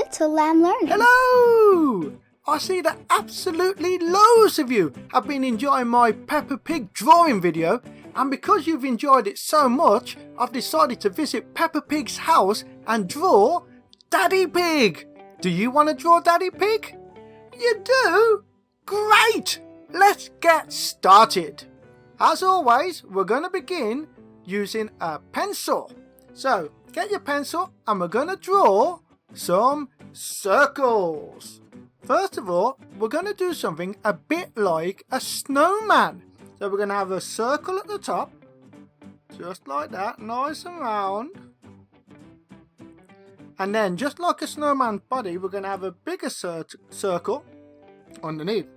Little Lamb Learning. Hello! I see that absolutely loads of you have been enjoying my Peppa Pig drawing video, and because you've enjoyed it so much, I've decided to visit Peppa Pig's house and draw Daddy Pig. Do you want to draw Daddy Pig? You do? Great! Let's get started. As always, we're going to begin using a pencil. So, get your pencil and we're going to draw some circles. First of all, we're going to do something a bit like a snowman. So we're going to have a circle at the top, just like that, nice and round. And then, just like a snowman's body, we're going to have a bigger circle underneath.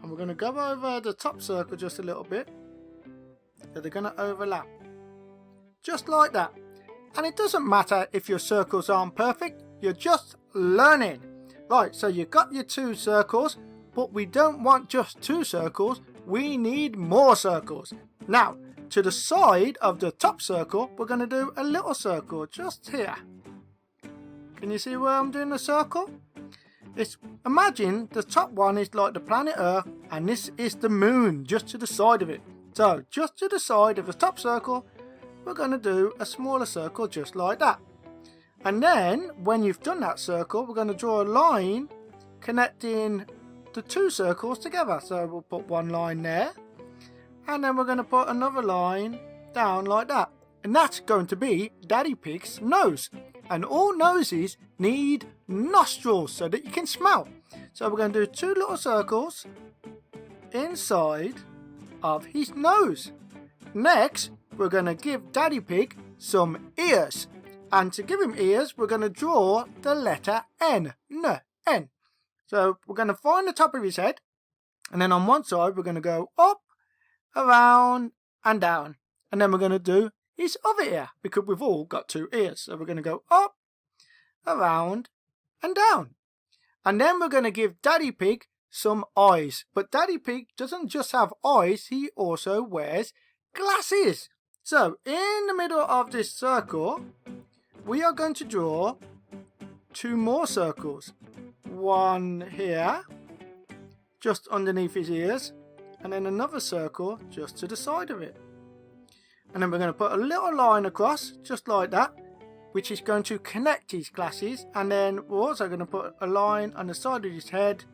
And we're going to go over the top circle just a little bit. So they're going to overlap. Just like that. And it doesn't matter if your circles aren't perfect, you're just learning. Right, so you've got your two circles, but we don't want just two circles, we need more circles. Now, to the side of the top circle, we're going to do a little circle just here. Can you see where I'm doing a circle? Imagine the top one is like the planet Earth, and this is the moon just to the side of it. So, just to the side of the top circle, we're going to do a smaller circle just like that. And then, when you've done that circle, we're going to draw a line connecting the two circles together. So we'll put one line there, and then we're going to put another line down like that. And that's going to be Daddy Pig's nose. And all noses need nostrils so that you can smell. So we're going to do two little circles inside of his nose. Next, we're going to give Daddy Pig some ears. And to give him ears, we're going to draw the letter N. N. So we're going to find the top of his head. And then on one side, we're going to go up, around, and down. And then we're going to do his other ear, because we've all got two ears. So we're going to go up, around, and down. And then we're going to give Daddy Pig some eyes. But Daddy Pig doesn't just have eyes, he also wears glasses. So in the middle of this circle, we are going to draw two more circles. One here, just underneath his ears, and then another circle just to the side of it. And then we're going to put a little line across, just like that, which is going to connect his glasses. And then we're also going to put a line on the side of his head,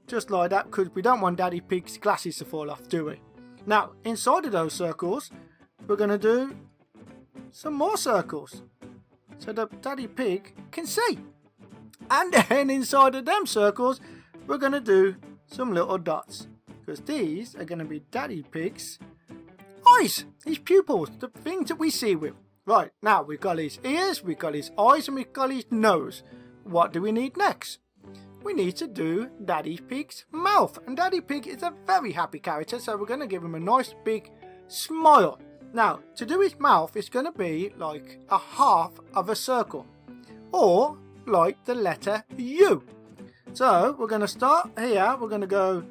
just like that, because we don't want Daddy Pig's glasses to fall off, do we? Now, inside of those circles, we're going to do some more circles, so that Daddy Pig can see. And then inside of them circles, we're going to do some little dots, because these are going to be Daddy Pig's eyes, his pupils, the things that we see with. Right, now we've got his ears, we've got his eyes, and we've got his nose. What do we need next? We need to do Daddy Pig's mouth. And Daddy Pig is a very happy character, so we're going to give him a nice big smile. Now, to do his mouth, it's going to be like a half of a circle, or like the letter U. So we're going to start here. We're going to go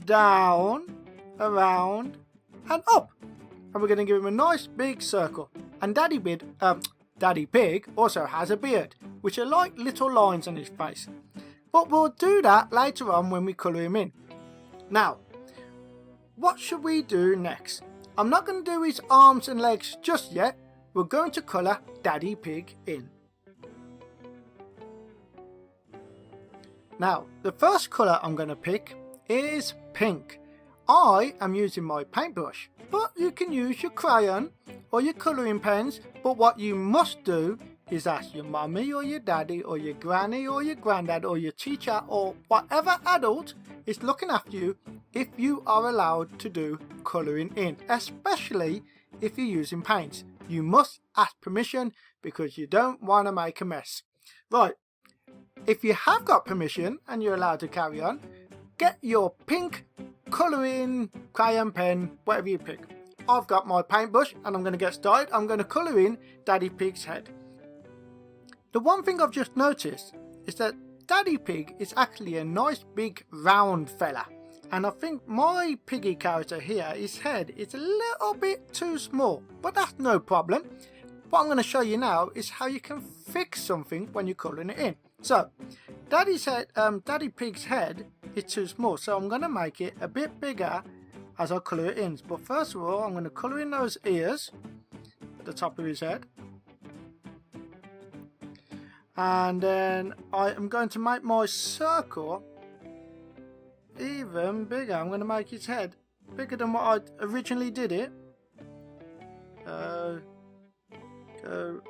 down, around, and up. And we're going to give him a nice big circle. And Daddy Pig also has a beard, which are like little lines on his face. But we'll do that later on when we colour him in. Now, what should we do next? I'm not going to do his arms and legs just yet. We're going to colour Daddy Pig in. Now, the first colour I'm going to pick is pink. I am using my paintbrush, but you can use your crayon or your colouring pens. But what you must do is ask your mummy or your daddy or your granny or your granddad or your teacher or whatever adult is looking after you if you are allowed to do colouring in, especially if you're using paints. You must ask permission because you don't want to make a mess. Right, if you have got permission and you're allowed to carry on, get your pink colouring crayon pen, whatever you pick. I've got my paintbrush and I'm going to get started. I'm going to colour in Daddy Pig's head. The one thing I've just noticed is that Daddy Pig is actually a nice big round fella. And I think my piggy character here, his head is a little bit too small. But that's no problem. what I'm going to show you now is how you can fix something when you're colouring it in. So, Daddy Pig's head is too small, so I'm going to make it a bit bigger as I colour it in. But first of all, I'm going to colour in those ears at the top of his head. And then I am going to make my circle even bigger. I'm going to make his head bigger than what I originally did it. Go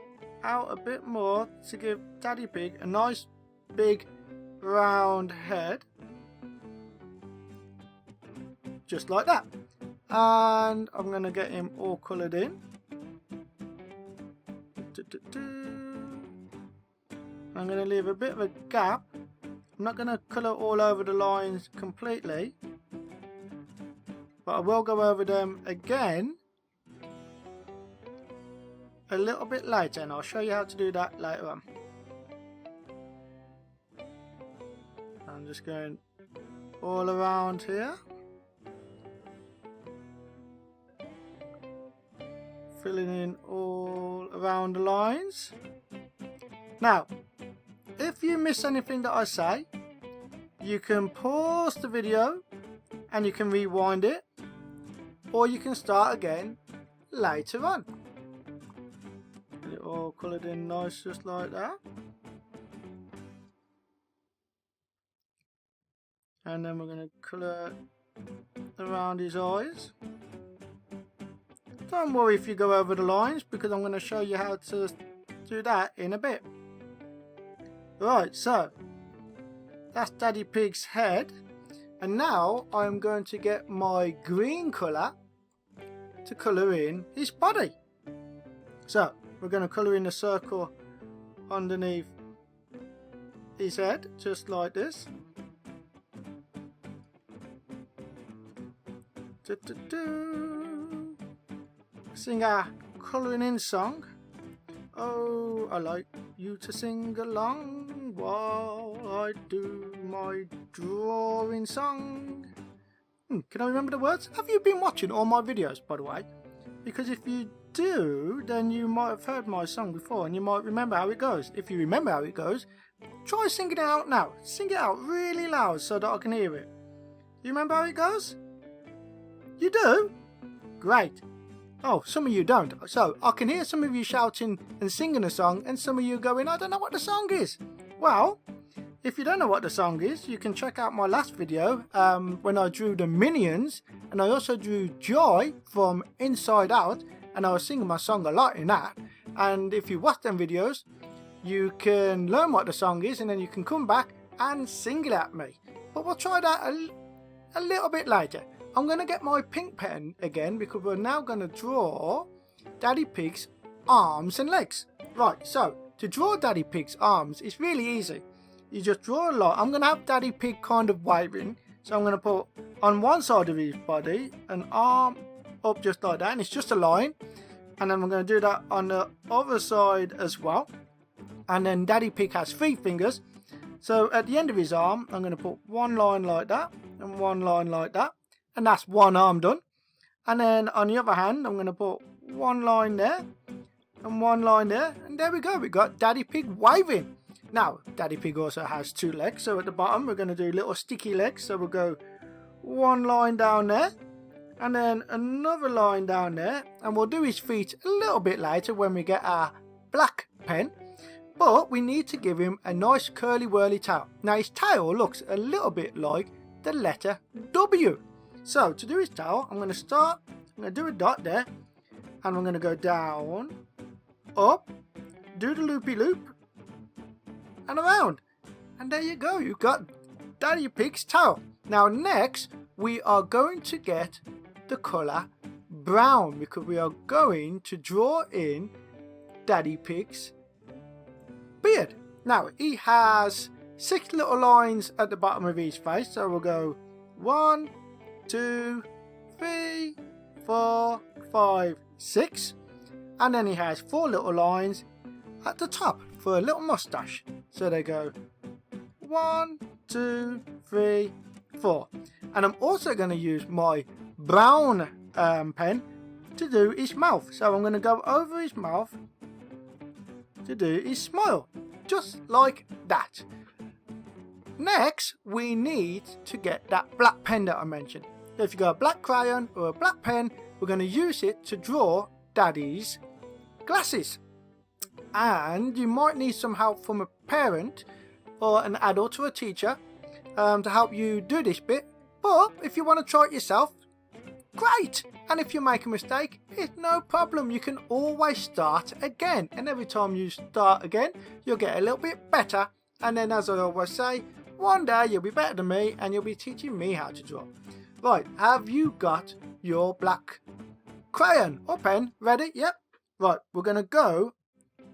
out a bit more to give Daddy Pig a nice big round head. Just like that. And I'm going to get him all coloured in. I'm going to leave a bit of a gap. I'm not going to colour all over the lines completely, but I will go over them again a little bit later, and I'll show you how to do that later on. I'm just going all around here, filling in all around the lines. Now, if you miss anything that I say, you can pause the video and you can rewind it, or you can start again later on. Get it all coloured in nice, just like that. And then we're going to colour around his eyes. Don't worry if you go over the lines, because I'm going to show you how to do that in a bit. Right, so that's Daddy Pig's head, and now I'm going to get my green colour to colour in his body. So we're going to colour in a circle underneath his head, just like this. Sing our colouring in song. Oh, I like you to sing along while I do my drawing song. Can I remember the words? Have you been watching all my videos, by the way? Because if you do, then you might have heard my song before and you might remember how it goes. If you remember how it goes, try singing it out now. Sing it out really loud so that I can hear it. You remember how it goes? You do? Great. Oh, some of you don't. So I can hear some of you shouting and singing a song, and some of you going, I don't know what the song is. Well, if you don't know what the song is, you can check out my last video when I drew the Minions, and I also drew Joy from Inside Out, and I was singing my song a lot in that. And if you watch them videos, you can learn what the song is, and then you can come back and sing it at me. But we'll try that a little bit later. I'm going to get my pink pen again, because we're now going to draw Daddy Pig's arms and legs. Right, so to draw Daddy Pig's arms, it's really easy. You just draw a line. I'm going to have Daddy Pig kind of waving. So I'm going to put on one side of his body an arm up just like that, and it's just a line. And then I'm going to do that on the other side as well. And then Daddy Pig has 3 fingers. So at the end of his arm, I'm going to put one line like that and one line like that. And that's one arm done. And then on the other hand, I'm going to put one line there and one line there. And there we go. We got Daddy Pig waving. Now, Daddy Pig also has 2 legs. So at the bottom, we're going to do little sticky legs. So we'll go one line down there and then another line down there. And we'll do his feet a little bit later when we get our black pen. But we need to give him a nice curly whirly tail. Now, his tail looks a little bit like the letter W. So to do his tail, I'm going to do a dot there, and I'm going to go down, up, do the loopy loop, and around. And there you go, you've got Daddy Pig's tail. Now next, we are going to get the colour brown, because we are going to draw in Daddy Pig's beard. Now he has 6 little lines at the bottom of his face, so we'll go 1, 2, 3, 4, 5, 6, and then he has 4 little lines at the top for a little mustache. So they go 1, 2, 3, 4. And I'm also going to use my brown pen to do his mouth. So I'm going to go over his mouth to do is smile, just like that. Next, we need to get that black pen that I mentioned. So if you've got a black crayon or a black pen, we're going to use it to draw Daddy's glasses. And you might need some help from a parent or an adult or a teacher to help you do this bit. But if you want to try it yourself, great! And if you make a mistake, it's no problem. You can always start again. And every time you start again, you'll get a little bit better. And then, as I always say, one day you'll be better than me and you'll be teaching me how to draw. Right, have you got your black crayon or pen ready? Yep. Right, we're going to go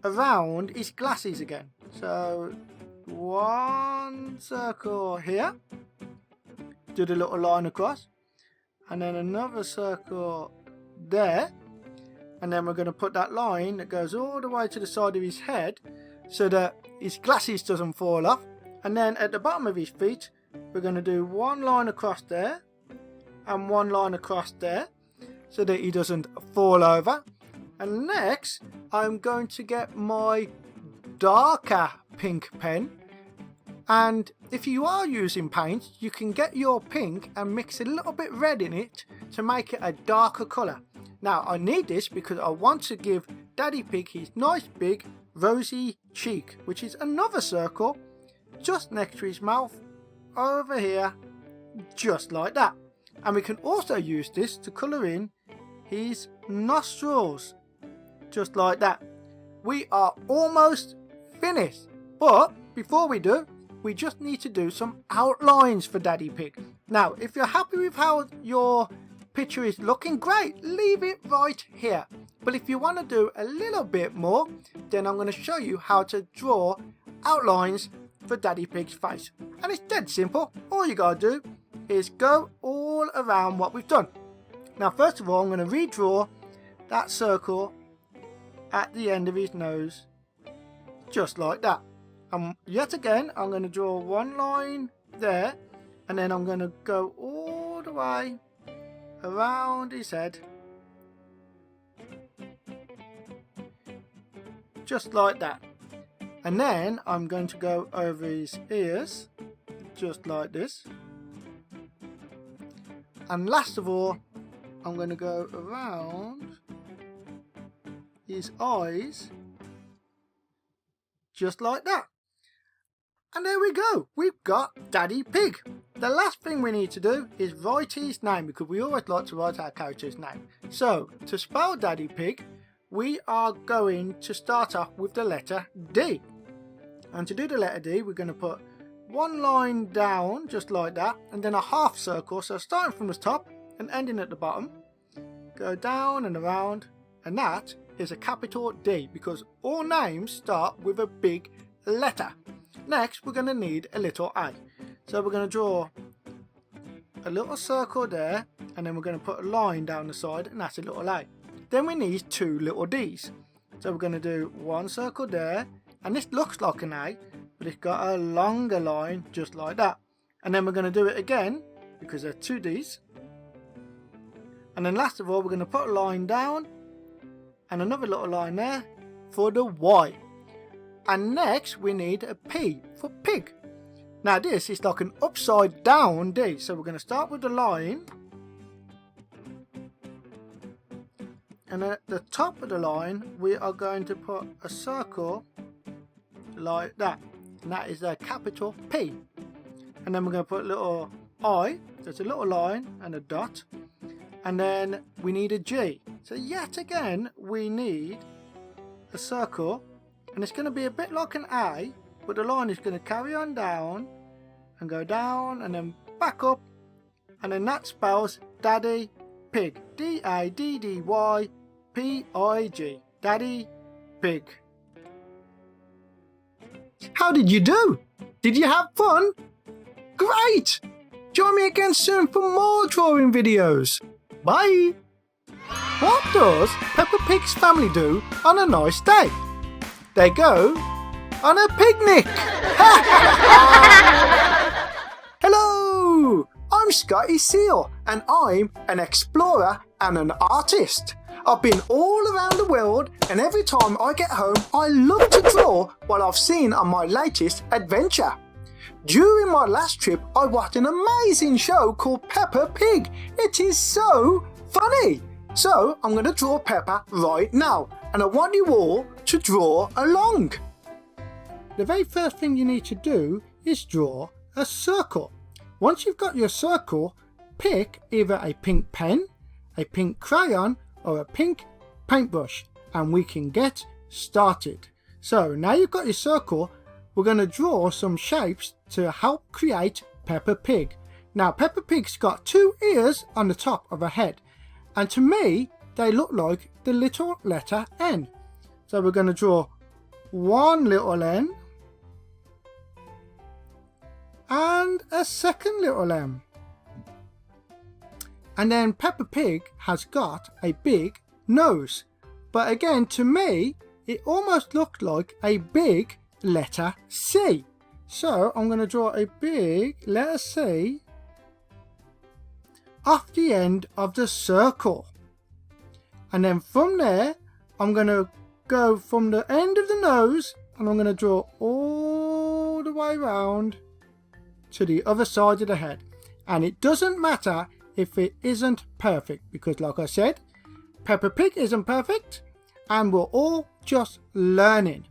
around his glasses again. So, one circle here. Do the little line across. And then another circle there. And then we're going to put that line that goes all the way to the side of his head so that his glasses doesn't fall off. And then at the bottom of his feet, we're going to do one line across there and one line across there so that he doesn't fall over. And next, I'm going to get my darker pink pen. And if you are using paint, you can get your pink and mix a little bit red in it to make it a darker colour. Now, I need this because I want to give Daddy Pig his nice big rosy cheek, which is another circle just next to his mouth over here, just like that. And we can also use this to colour in his nostrils, just like that. We are almost finished, but before we do, we just need to do some outlines for Daddy Pig. Now, if you're happy with how your picture is looking, great, leave it right here. But if you want to do a little bit more, then I'm going to show you how to draw outlines for Daddy Pig's face. And it's dead simple. All you got to do is go all around what we've done. Now, first of all, I'm going to redraw that circle at the end of his nose, just like that. And yet again, I'm going to draw one line there, and then I'm going to go all the way around his head, just like that. And then I'm going to go over his ears, just like this. And last of all, I'm going to go around his eyes, just like that. And there we go, we've got Daddy Pig. The last thing we need to do is write his name, because we always like to write our character's name. So, to spell Daddy Pig, we are going to start off with the letter D. And to do the letter D, we're going to put one line down, just like that, and then a half circle, so starting from the top and ending at the bottom. Go down and around, and that is a capital D, because all names start with a big letter. Next, we're going to need a little A. So we're going to draw a little circle there, and then we're going to put a line down the side, and that's a little A. Then we need two little D's. So we're going to do one circle there, and this looks like an A, but it's got a longer line, just like that. And then we're going to do it again, because there are two D's. And then last of all, we're going to put a line down, and another little line there for the Y. And next we need a P for pig. Now this is like an upside down D, so we're going to start with the line, and then at the top of the line we are going to put a circle like that, and that is a capital P. And then we're going to put a little I, so it's a little line and a dot, and then we need a G. So yet again we need a circle, and it's going to be a bit like an A, but the line is going to carry on down and go down and then back up, and then that spells Daddy Pig. D-A-D-D-Y-P-I-G. Daddy Pig. How did you do? Did you have fun? Great! Join me again soon for more drawing videos. Bye! What does Peppa Pig's family do on a nice day? They go on a picnic! Hello! I'm Scotty Seal, and I'm an explorer and an artist. I've been all around the world, and every time I get home, I love to draw what I've seen on my latest adventure. During my last trip, I watched an amazing show called Peppa Pig. It is so funny. So I'm going to draw Peppa right now, and I want you all to draw along. The very first thing you need to do is draw a circle. Once you've got your circle, pick either a pink pen, a pink crayon, or a pink paintbrush, and we can get started. So now you've got your circle, we're going to draw some shapes to help create Peppa Pig. Now Peppa Pig's got 2 ears on the top of her head, and to me they look like the little letter N. So we're going to draw one little N and a second little M. And then Peppa Pig has got a big nose, but again to me it almost looked like a big letter C. So I'm going to draw a big letter C off the end of the circle, and then from there I'm going to go from the end of the nose and I'm going to draw all the way around to the other side of the head. And it doesn't matter if it isn't perfect, because like I said, Peppa Pig isn't perfect and we're all just learning.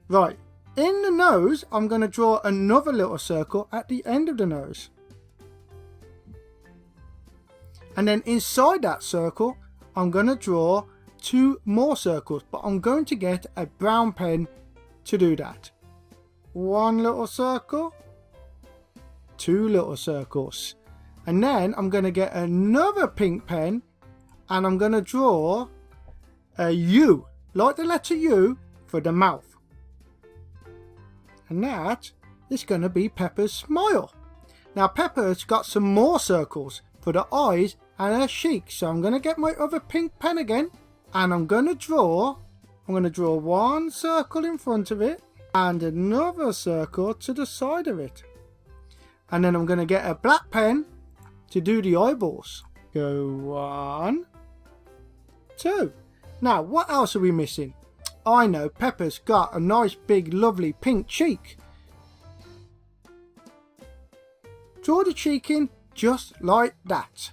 Right, in the nose I'm going to draw another little circle at the end of the nose, and then inside that circle I'm going to draw 2 more circles, but I'm going to get a brown pen to do that. 1 little circle, 2 little circles, and then I'm going to get another pink pen and I'm going to draw a U, like the letter U, for the mouth. And that is going to be Peppa's smile. Now Peppa's got some more circles for the eyes and her cheeks, so I'm going to get my other pink pen again and I'm going to draw 1 circle in front of it and another circle to the side of it. And then I'm going to get a black pen to do the eyeballs. Go 1, 2. Now what else are we missing? I know, Peppa's got a nice big lovely pink cheek. Draw the cheek in just like that.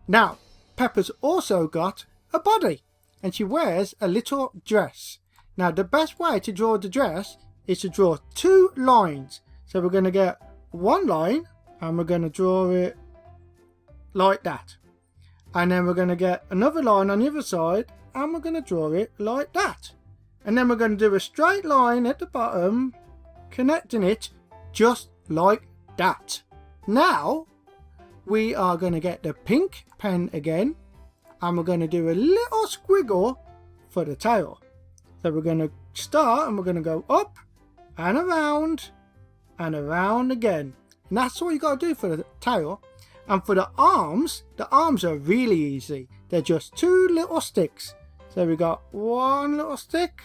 Now Peppa's also got a body and she wears a little dress. Now the best way to draw the dress is to draw 2 lines. So we're going to get 1 line and we're going to draw it like that, and then we're going to get another line on the other side and we're going to draw it like that, and then we're going to do a straight line at the bottom connecting it just like that. Now we are going to get the pink pen again and we're going to do a little squiggle for the tail. So we're going to start and we're going to go up and around again, and that's all you got to do for the tail. And for the arms are really easy. They're just 2 little sticks. So we got 1 little stick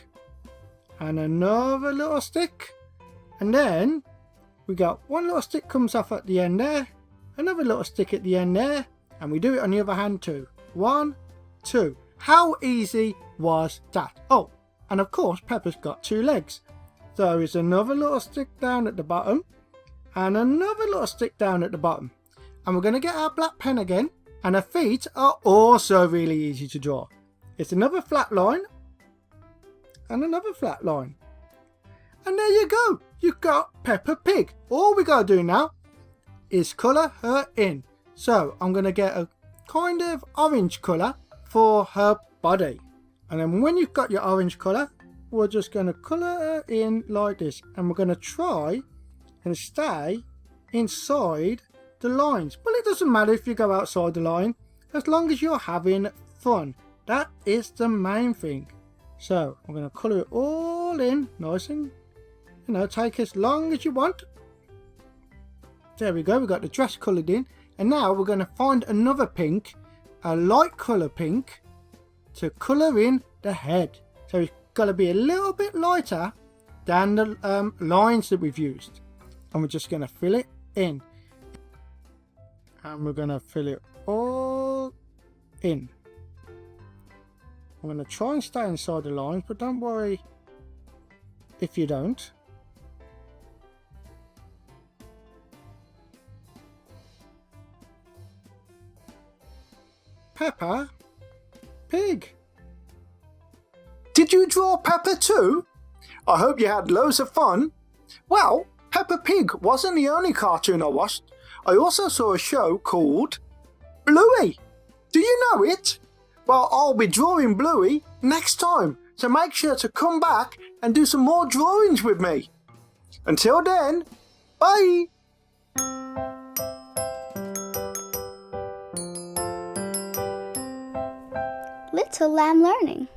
and another little stick, and then we got 1 little stick comes off at the end there, another little stick at the end there, and we do it on the other hand too. 1, 2. How easy was that? Oh, and of course Peppa's got 2 legs. So it's another little stick down at the bottom and another little stick down at the bottom. And we're going to get our black pen again, and her feet are also really easy to draw. It's another flat line and another flat line, and there you go, you've got Peppa Pig. All we got to do now is colour her in. So I'm going to get a kind of orange colour for her body, and then when you've got your orange colour, we're just going to colour her in like this, and we're going to try and stay inside the lines. Well, it doesn't matter if you go outside the line, as long as you're having fun. That is the main thing. So I'm going to colour it all in nice and, take as long as you want. There we go, we got the dress coloured in, and now we're going to find another pink, a light colour pink, to colour in the head. So it's got to be a little bit lighter than the lines that we've used, and we're just going to fill it in. And we're going to fill it all in. I'm going to try and stay inside the lines, but don't worry if you don't. Peppa Pig. Did you draw Peppa too? I hope you had loads of fun. Well, Peppa Pig wasn't the only cartoon I watched. I also saw a show called Bluey. Do you know it? Well, I'll be drawing Bluey next time, so make sure to come back and do some more drawings with me. Until then, bye! Little Lamb Learning.